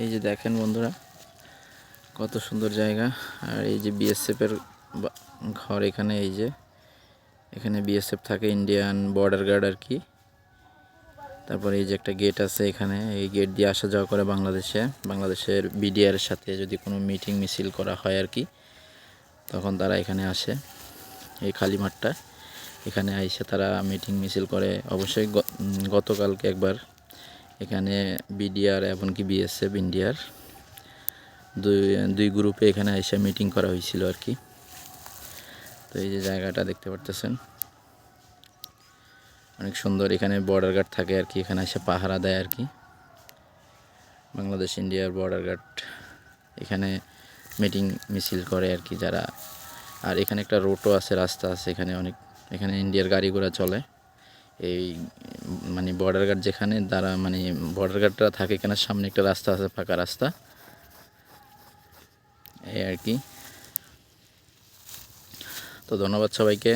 এই যে দেখেন বন্ধুরা, কত সুন্দর জায়গা। আর এই যে বিএসএফের ঘর এখানে। এই যে এখানে বিএসএফ থাকে, ইন্ডিয়ান বর্ডার গার্ড আর কি। তারপরে এই যে একটা গেট আছে এখানে, এই গেট দিয়ে আসা যাওয়া করে বাংলাদেশের বিডিআর এর সাথে যদি কোনো মিটিং মিছিল করা হয় আর কি, তখন তারা এখানে আসে। এই খালি মাঠটা, এখানে আইসে তারা মিটিং মিছিল করে। অবশ্যই গতকালকে একবার এখানে বিডিআর এমনকি বিএসএফ ইন্ডিয়ার দুই গ্রুপে এখানে এসে মিটিং করা হয়েছিল আর কি। তো এই যে জায়গাটা দেখতে পারতেছেন, অনেক সুন্দর। এখানে বর্ডার গার্ড থাকে আর কি, এখানে এসে পাহারা দেয় আর কি। বাংলাদেশ ইন্ডিয়ার বর্ডার গার্ড এখানে মিটিং মিছিল করে আর কি যারা। আর এখানে একটা রোডও আছে, রাস্তা আছে এখানে ইন্ডিয়ার গাড়ি ঘোড়া চলে। এই মানে বর্ডার গার্ড যেখানে তারা বর্ডার গার্ডরা থাকে, এখানে সামনে একটা রাস্তা আছে, ফাঁকা রাস্তা, এই আর কি। তো ধন্যবাদ সবাইকে।